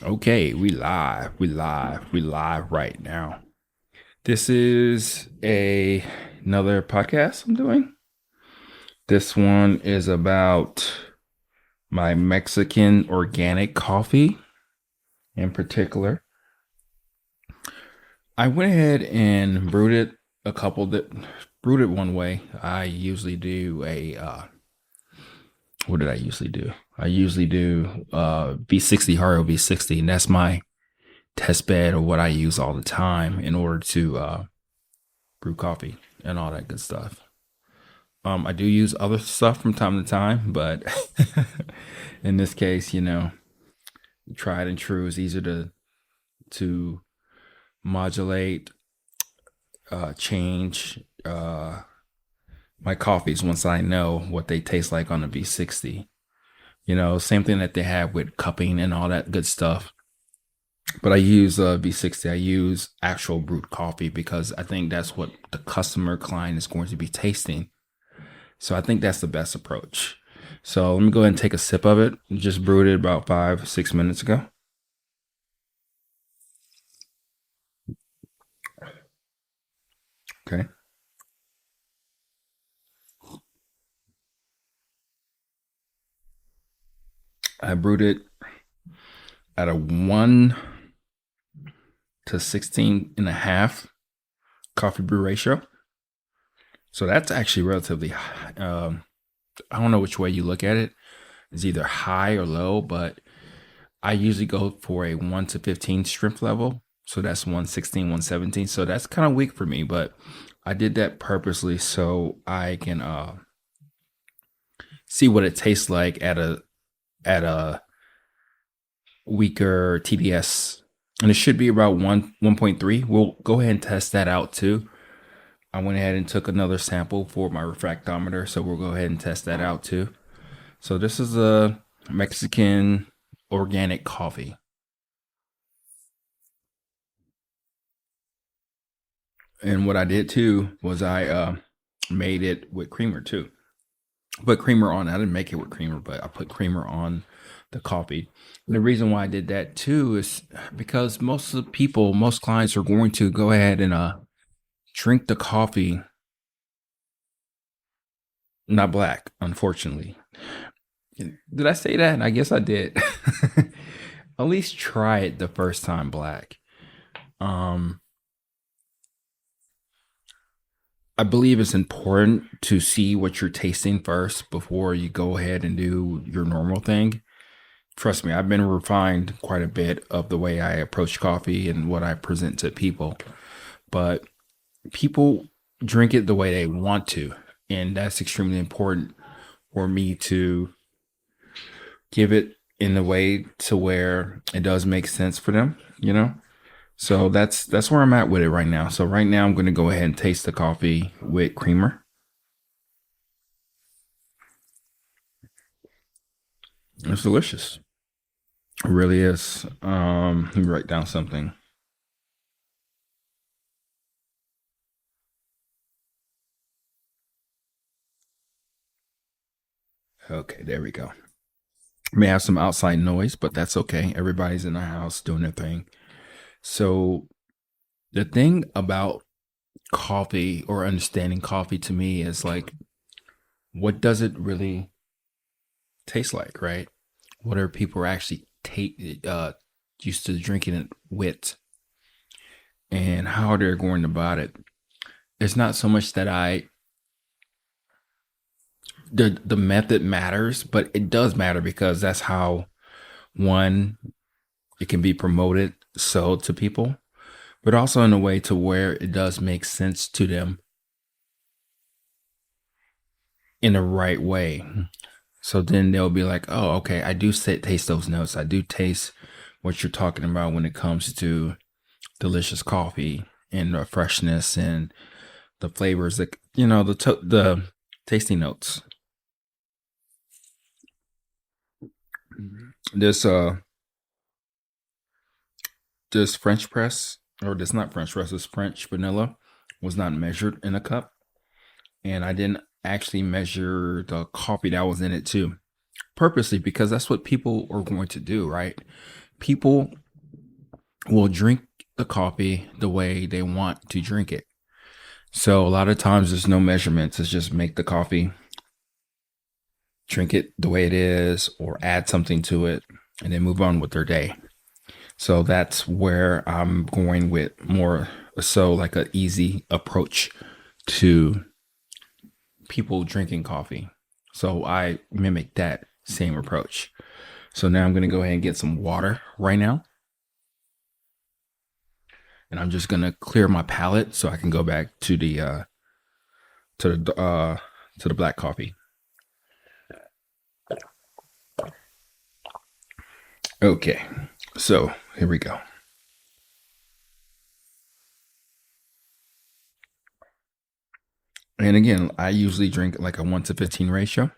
Okay, we live right now. This is another podcast I'm doing. This one is about my Mexican organic coffee in particular. I went ahead and brewed it a couple that brewed it one way. I usually do a what did I usually do? I usually do V60 hard V60, and that's my test bed or what I use all the time in order to brew coffee and all that good stuff. I do use other stuff from time to time, but in this case, tried and true is easier to modulate, change my coffees once I know what they taste like on a V60. Same thing that they have with cupping and all that good stuff. But I use V60. I use actual brewed coffee because I think that's what the customer client is going to be tasting. So I think that's the best approach. So let me go ahead and take a sip of it. Just brewed it about 5, 6 minutes ago. Okay. I brewed it at a 1 to 16.5 coffee brew ratio. So that's actually relatively high. I don't know which way you look at it. It's either high or low, but I usually go for a 1 to 15 strength level. So that's 116, 117. So that's kind of weak for me, but I did that purposely so I can see what it tastes like at a weaker TDS. And it should be about 1.3. We'll go ahead and test that out too. I went ahead and took another sample for my refractometer, so we'll go ahead and test that out too. So this is a Mexican organic coffee. And what I did too was I made it with creamer too. Put creamer on. I didn't make it with creamer, but I put creamer on the coffee. And the reason why I did that too is because most of the people, most clients are going to go ahead and drink the coffee not black, unfortunately. Did I say that? I guess I did. At least try it the first time black. Um, I believe it's important to see what you're tasting first before you go ahead and do your normal thing. Trust me, I've been refined quite a bit of the way I approach coffee and what I present to people. But people drink it the way they want to. And that's extremely important for me to give it in a way to where it does make sense for them. So that's where I'm at with it right now. So right now I'm going to go ahead and taste the coffee with creamer. It's delicious. It really is. Let me write down something. Okay, there we go. May have some outside noise, but that's okay. Everybody's in the house doing their thing. So the thing about coffee or understanding coffee to me is like, what does it really taste like, right? What are people actually used to drinking it with, and how they're going about it? It's not so much that the method matters, but it does matter because that's how one it can be promoted so to people, but also in a way to where it does make sense to them in the right way. So then they'll be like, oh, okay, I do taste those notes. I do taste what you're talking about when it comes to delicious coffee and the freshness and the flavors that, the tasty notes. This this French press, or this not French press, this French vanilla was not measured in a cup. And I didn't actually measure the coffee that was in it too, purposely because that's what people are going to do, right? People will drink the coffee the way they want to drink it. So a lot of times there's no measurements. It's just make the coffee, drink it the way it is, or add something to it, and then move on with their day. So that's where I'm going with more so like an easy approach to people drinking coffee. So I mimic that same approach. So now I'm going to go ahead and get some water right now. And I'm just going to clear my palate so I can go back to to the to the black coffee. Okay. So, here we go. And again, I usually drink like a 1 to 15 ratio.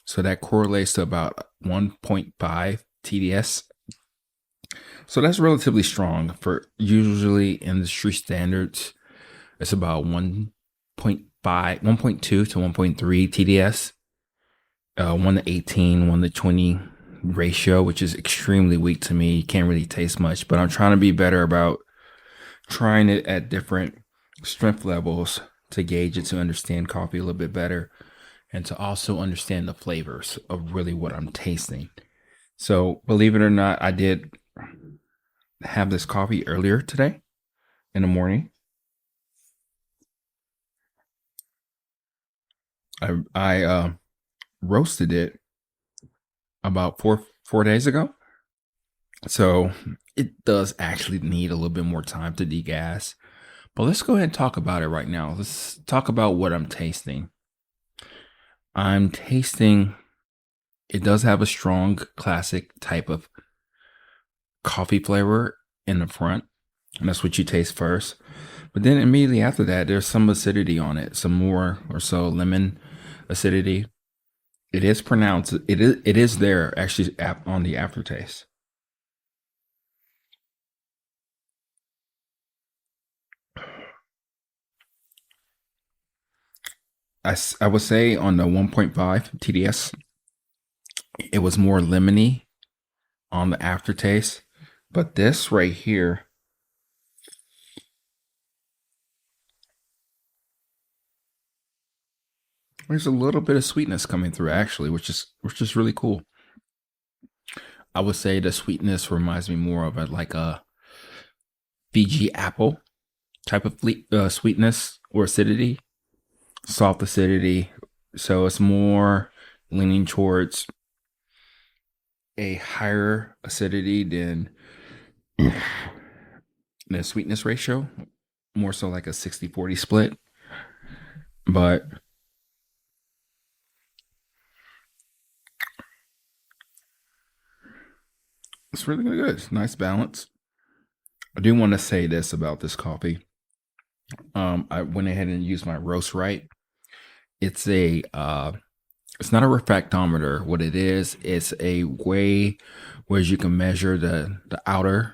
So that correlates to about 1.5 TDS. So that's relatively strong for usually industry standards. It's about 1.5, 1.2 to 1.3 TDS, 1 to 18, 1 to 20 ratio, which is extremely weak to me. You can't really taste much, but I'm trying to be better about trying it at different strength levels to gauge it, to understand coffee a little bit better, and to also understand the flavors of really what I'm tasting. So, believe it or not, I did have this coffee earlier today in the morning. I roasted it about four days ago. So it does actually need a little bit more time to degas. But let's go ahead and talk about it right now. Let's talk about what I'm tasting. I'm tasting, it does have a strong classic type of coffee flavor in the front. And that's what you taste first. But then immediately after that, there's some acidity on it, some more or so lemon acidity. It is pronounced. It is there actually on the aftertaste. I would say on the 1.5 TDS, it was more lemony on the aftertaste. But this right here, there's a little bit of sweetness coming through actually, which is really cool. I would say the sweetness reminds me more of like a Fiji apple type of sweetness or acidity, soft acidity. So it's more leaning towards a higher acidity than the sweetness ratio, more so like a 60-40 split. But it's really good. It's nice balance. I do want to say this about this coffee. I went ahead and used my roast right. It's a it's not a refractometer. What it is, it's a way where you can measure the outer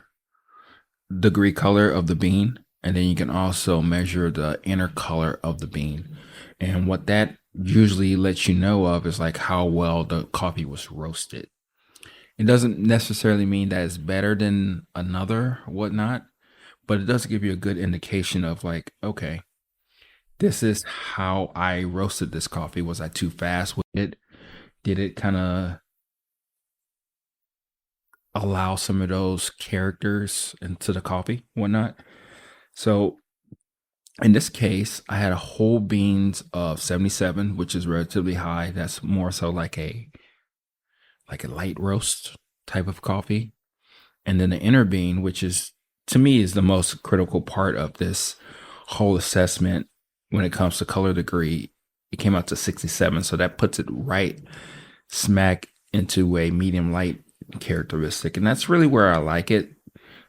degree color of the bean, and then you can also measure the inner color of the bean. And what that usually lets you know of is like how well the coffee was roasted. It doesn't necessarily mean that it's better than another whatnot, but it does give you a good indication of like, okay, this is how I roasted this coffee. Was I too fast with it? Did it kind of allow some of those characters into the coffee, whatnot? So in this case, I had a whole beans of 77, which is relatively high. That's more so like a light roast type of coffee. And then the inner bean, which is to me is the most critical part of this whole assessment when it comes to color degree. It came out to 67. So that puts it right smack into a medium light characteristic. And that's really where I like it.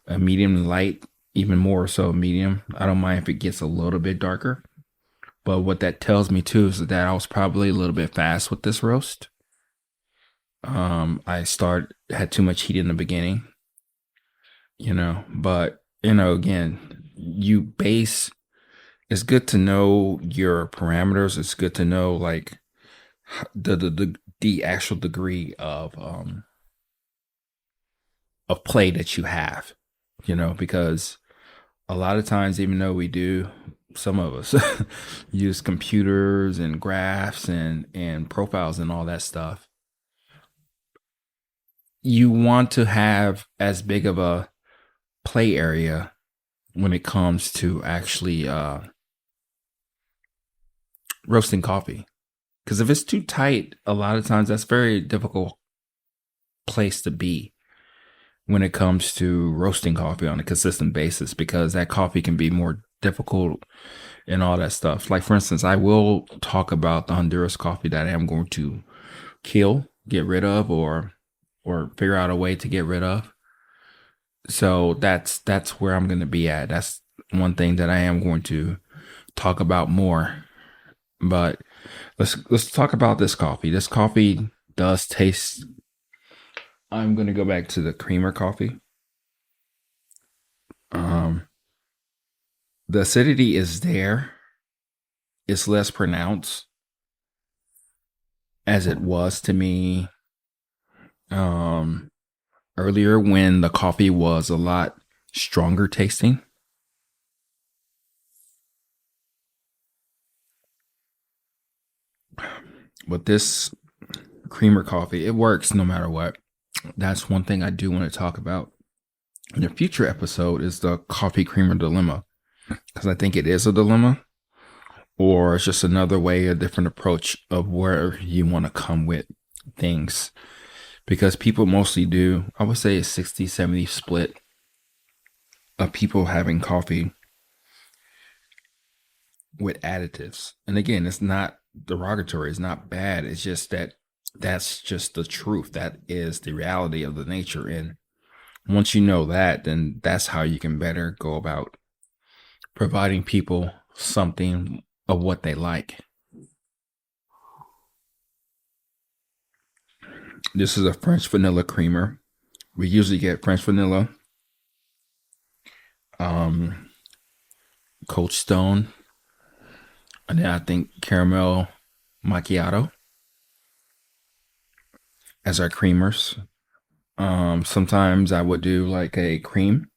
A medium light, even more so medium. I don't mind if it gets a little bit darker. But what that tells me too is that I was probably a little bit fast with this roast. I had too much heat in the beginning, but again, you base, it's good to know your parameters. It's good to know like the actual degree of of play that you have, because a lot of times, even though we do, some of us use computers and graphs and profiles and all that stuff, you want to have as big of a play area when it comes to actually roasting coffee. Because if it's too tight, a lot of times that's very difficult place to be when it comes to roasting coffee on a consistent basis, because that coffee can be more difficult and all that stuff. Like, for instance, I will talk about the Honduras coffee that I am going to get rid of, or figure out a way to get rid of. So that's where I'm going to be at. That's one thing that I am going to talk about more. But let's talk about this coffee. This coffee does taste. I'm going to go back to the creamer coffee. Um, the acidity is there. It's less pronounced as it was to me earlier, when the coffee was a lot stronger tasting. But this creamer coffee, it works no matter what. That's one thing I do want to talk about in a future episode, is the coffee creamer dilemma. Because I think it is a dilemma, or it's just another way, a different approach of where you want to come with things. Because people mostly do, I would say, a 60-70 split of people having coffee with additives. And again, it's not derogatory, it's not bad. It's just that that's just the truth. That is the reality of the nature. And once you know that, then that's how you can better go about providing people something of what they like. This is a French vanilla creamer. We usually get French vanilla, Cold Stone, and then I think caramel macchiato as our creamers. Sometimes I would do like a cream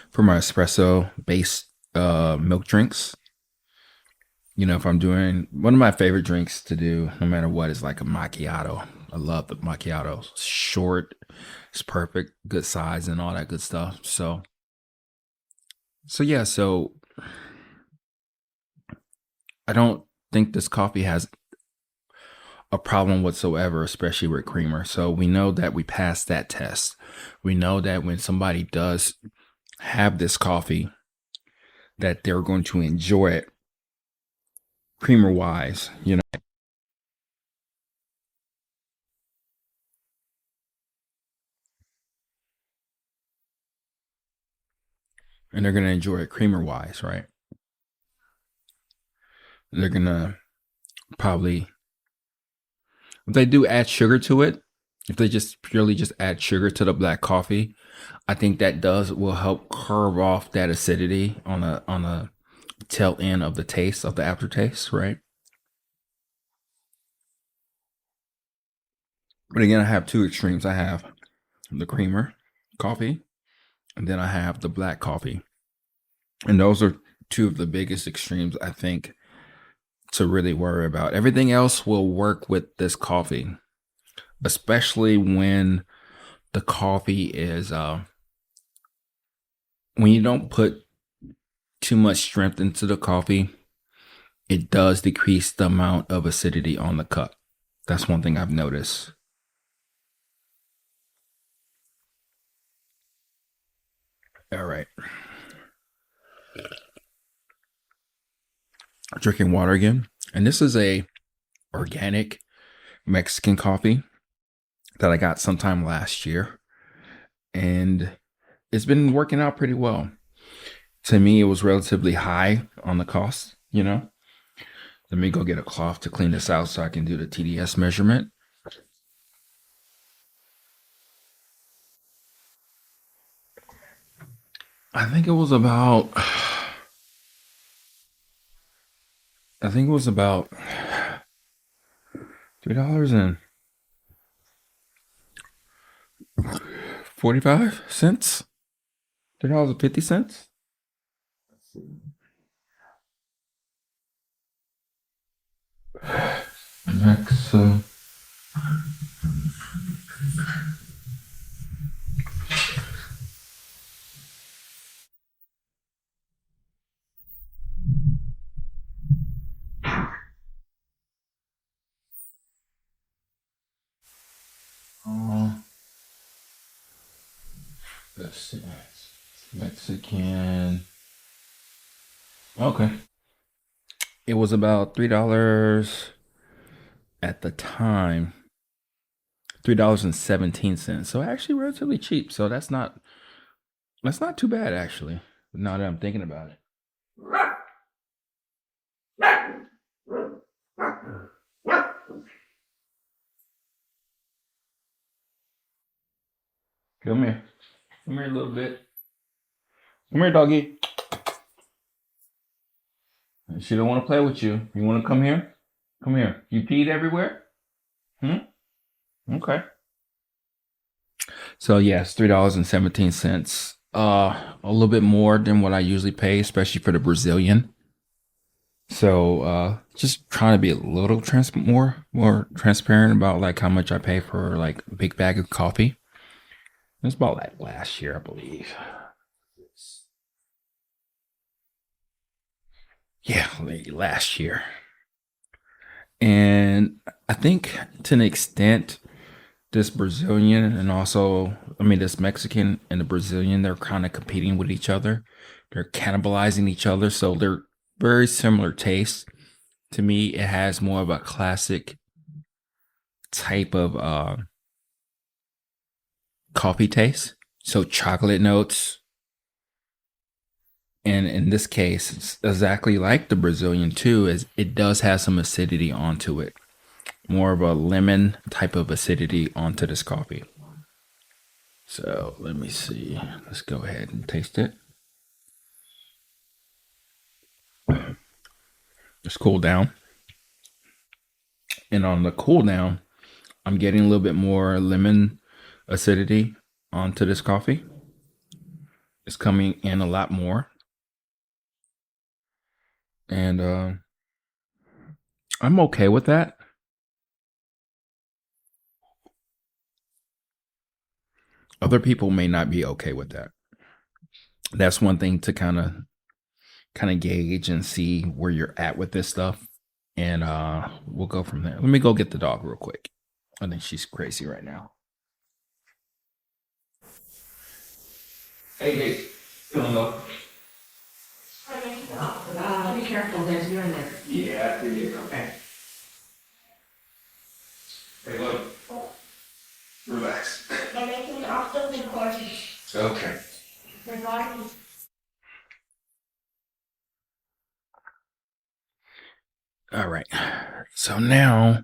for my espresso based milk drinks. If I'm doing, one of my favorite drinks to do, no matter what, is like a macchiato. I love the macchiato. It's short, it's perfect, good size, and all that good stuff. So I don't think this coffee has a problem whatsoever, especially with creamer. So we know that we passed that test. We know that when somebody does have this coffee, that they're going to enjoy it creamer wise, and they're going to enjoy it creamer wise, right? They're going to probably, if they do add sugar to it, if they just purely just add sugar to the black coffee, I think that will help curve off that acidity on a tail end of the taste, of the aftertaste, right? But again, I have two extremes. I have the creamer coffee, and then I have the black coffee. And those are two of the biggest extremes, I think, to really worry about. Everything else will work with this coffee, especially when the coffee is when you don't put too much strength into the coffee, it does decrease the amount of acidity on the cup. That's one thing I've noticed. All right. Drinking water again. And this is a organic Mexican coffee that I got sometime last year. And it's been working out pretty well. To me, it was relatively high on the cost. Let me go get a cloth to clean this out so I can do the TDS measurement. I think it was about $3 and $0.45. $3.50. Next, uh, let's see. Mexican. Okay. It was about $3 at the time. $3.17. So actually relatively cheap. So that's not too bad actually. Now that I'm thinking about it. Come here. Come here a little bit. Come here, doggy. She don't want to play with you. You want to come here? Come here. You peed everywhere? Hmm? Okay. So yes, $3.17. A little bit more than what I usually pay, especially for the Brazilian. So just trying to be a little more transparent about like how much I pay for like a big bag of coffee. It's about like last year, I believe. Yeah, like last year. And I think to an extent, this Brazilian and also, I mean, this Mexican and the Brazilian, they're kind of competing with each other. They're cannibalizing each other. So they're very similar tastes. To me, it has more of a classic type of coffee taste. So chocolate notes. And in this case, it's exactly like the Brazilian too, is it does have some acidity onto it. More of a lemon type of acidity onto this coffee. So let me see. Let's go ahead and taste it. Just cool down. And on the cool down, I'm getting a little bit more lemon acidity onto this coffee. It's coming in a lot more. And I'm okay with that. Other people may not be okay with that. That's one thing to kind of gauge and see where you're at with this stuff. And we'll go from there. Let me go get the dog real quick. I think she's crazy right now. Hey, hey, feeling low? Be careful, there's you in there. Yeah, I you. Okay. Hey, look. Relax. I'm making off the recording. Okay. Recording. All right. So now,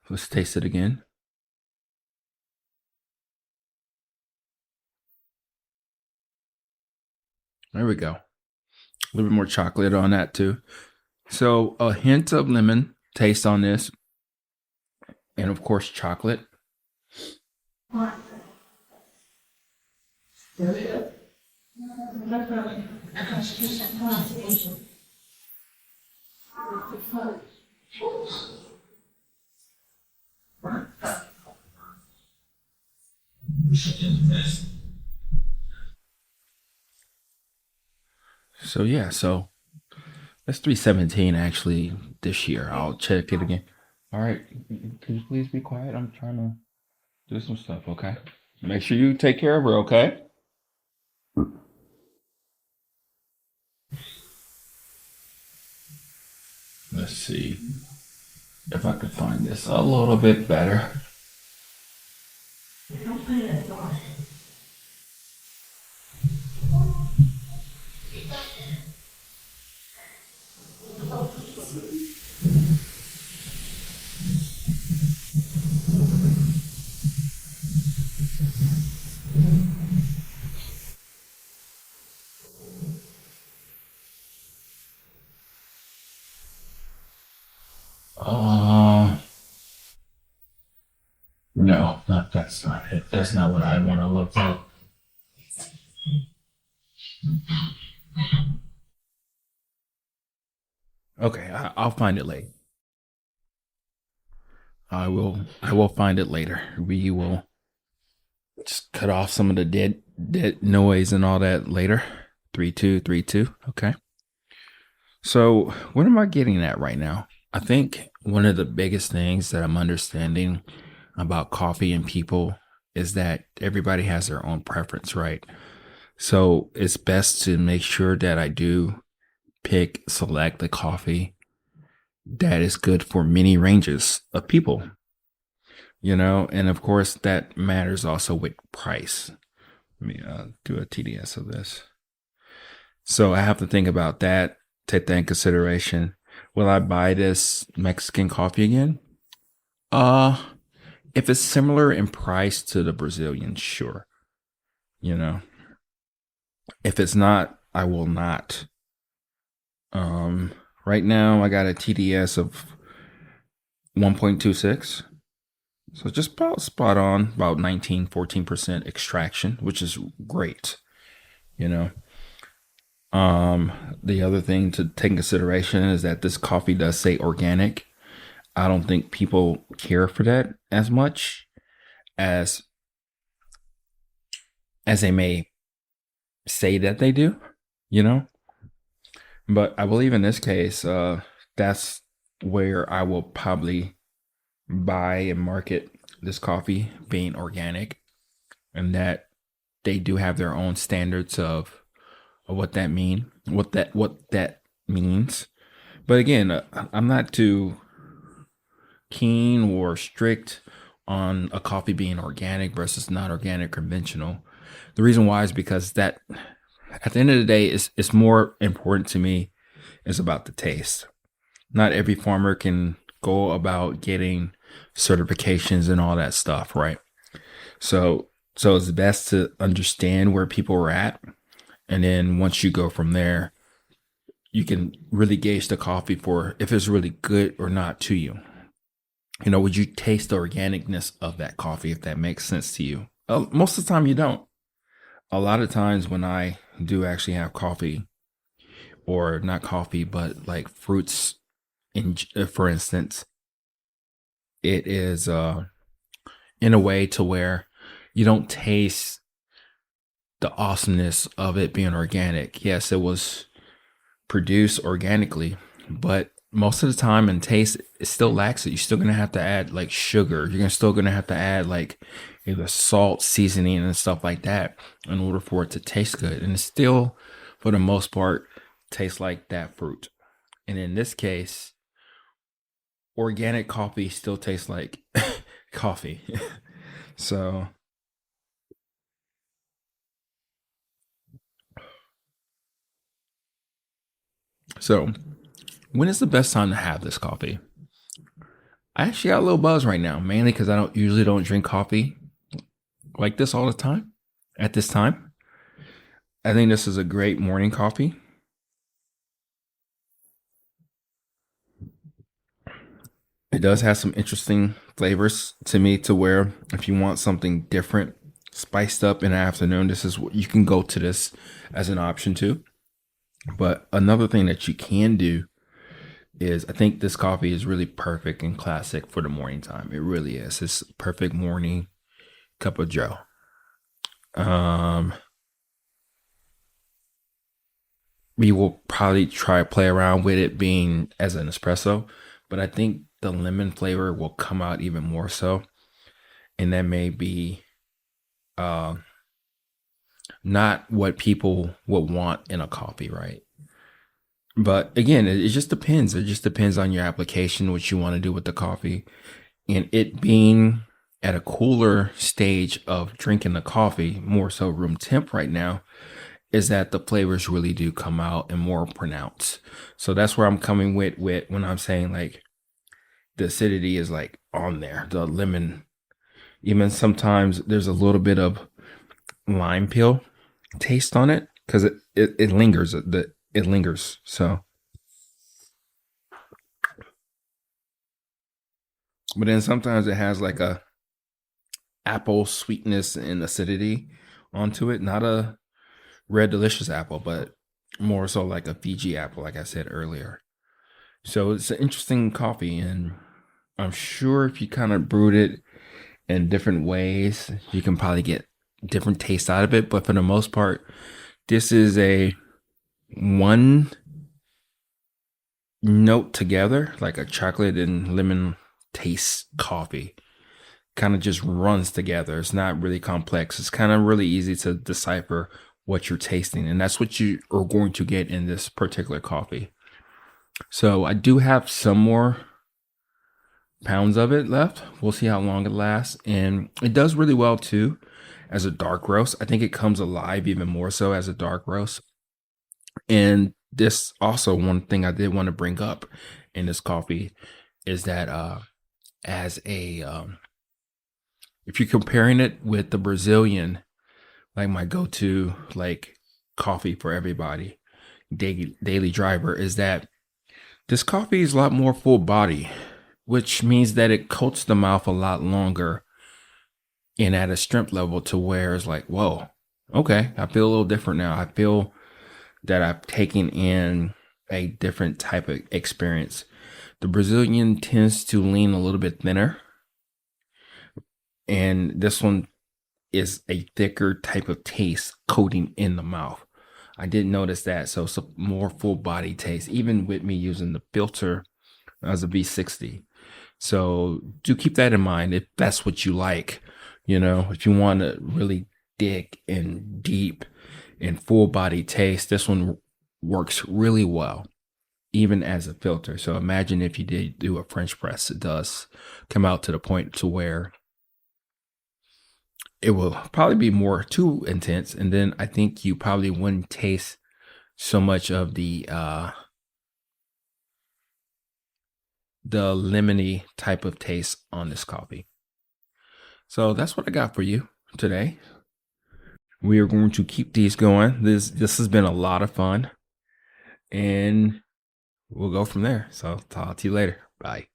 let's taste it again. There we go. A little bit more chocolate on that too. So a hint of lemon taste on this, and of course chocolate. What? So yeah, so that's 317 actually this year. I'll check it again. All right, could you please be quiet? I'm trying to do some stuff, okay? Make sure you take care of her, okay? Let's see if I can find this a little bit better. No, not That's not it. That's not what I want to look at. Okay, I'll find it later. I will find it later. We will just cut off some of the dead noise and all that later. 3232. Okay. So what am I getting at right now? I think one of the biggest things that I'm understanding about coffee and people is that everybody has their own preference, right? So it's best to make sure that I do select the coffee that is good for many ranges of people, and of course that matters also with price. Let me do a TDS of this. So I have to think about that, take that in consideration. Will I buy this Mexican coffee again? Uh, if it's similar in price to the Brazilian, sure. You know, if it's not, I will not. Um, right now I got a TDS of 1.26. So just about spot on, about 14% extraction, which is great, you know. The other thing to take in consideration is that this coffee does say organic. I don't think people care for that as much as they may say that they do, you know. But I believe in this case, that's where I will probably buy and market this coffee being organic, and that they do have their own standards of what that means. But again, I'm not too keen or strict on a coffee being organic versus not organic conventional. The reason why is because that at the end of the day it's more important to me is about the taste. Not every farmer can go about getting certifications and all that stuff, right? So it's best to understand where people are at, and then once you go from there, you can really gauge the coffee for if it's really good or not to you. Would you taste the organicness of that coffee if that makes sense to you? Most of the time, you don't. A lot of times, when I do actually have coffee, or not coffee, but like fruits, for instance, it is in a way to where you don't taste the awesomeness of it being organic. Yes, it was produced organically, but most of the time in taste, it still lacks it. You're still gonna have to add like sugar. Still gonna have to add like either salt, seasoning, and stuff like that in order for it to taste good. And it still, for the most part, tastes like that fruit. And in this case, organic coffee still tastes like coffee. so, so when is the best time to have this coffee? I actually got a little buzz right now, mainly because I don't usually don't drink coffee like this all the time. At this time, I think this is a great morning coffee. It does have some interesting flavors to me, to where if you want something different, spiced up in the afternoon, this is what you can go to this as an option too. But another thing that you can do is I think this coffee is really perfect and classic for the morning time. It really is. It's perfect morning cup of Joe. Um, we will probably try to play around with it being as an espresso, but I think the lemon flavor will come out even more so, and that may be uh, not what people would want in a coffee, right? But again, it just depends. It just depends on your application, what you want to do with the coffee, and it being at a cooler stage of drinking the coffee, more so room temp right now, is that the flavors really do come out and more pronounced. So that's where I'm coming with when I'm saying like the acidity is like on there. The lemon, even sometimes there's a little bit of lime peel taste on it because it lingers. It lingers. So, but then sometimes it has like apple sweetness and acidity onto it. Not a red delicious apple, but more so like a Fiji apple, like I said earlier. So it's an interesting coffee, and I'm sure if you kind of brewed it in different ways, you can probably get different taste out of it. But for the most part, this is a one note together, like a chocolate and lemon taste coffee. Kind of just runs together. It's not really complex. It's kind of really easy to decipher what you're tasting. And that's what you are going to get in this particular coffee. So I do have some more pounds of it left. We'll see how long it lasts. And it does really well too as a dark roast. I think it comes alive even more so as a dark roast. And this also one thing I did want to bring up in this coffee is that as a if you're comparing it with the Brazilian, like my go-to like coffee for everybody, daily driver, is that this coffee is a lot more full body, which means that it coats the mouth a lot longer and at a strength level to where it's like, whoa, okay, I feel a little different now. I feel that I've taken in a different type of experience. The Brazilian tends to lean a little bit thinner, and this one is a thicker type of taste coating in the mouth. I did notice that. So it's a more full body taste, even with me using the filter as a V60. So do keep that in mind if that's what you like. You know, if you want to really dig in deep and full body taste, this one works really well, even as a filter. So imagine if you did do a French press, it does come out to the point to where it will probably be more too intense. And then I think you probably wouldn't taste so much of the lemony type of taste on this coffee. So that's what I got for you today. We are going to keep these going. This has been a lot of fun, and we'll go from there. So talk to you later. Bye.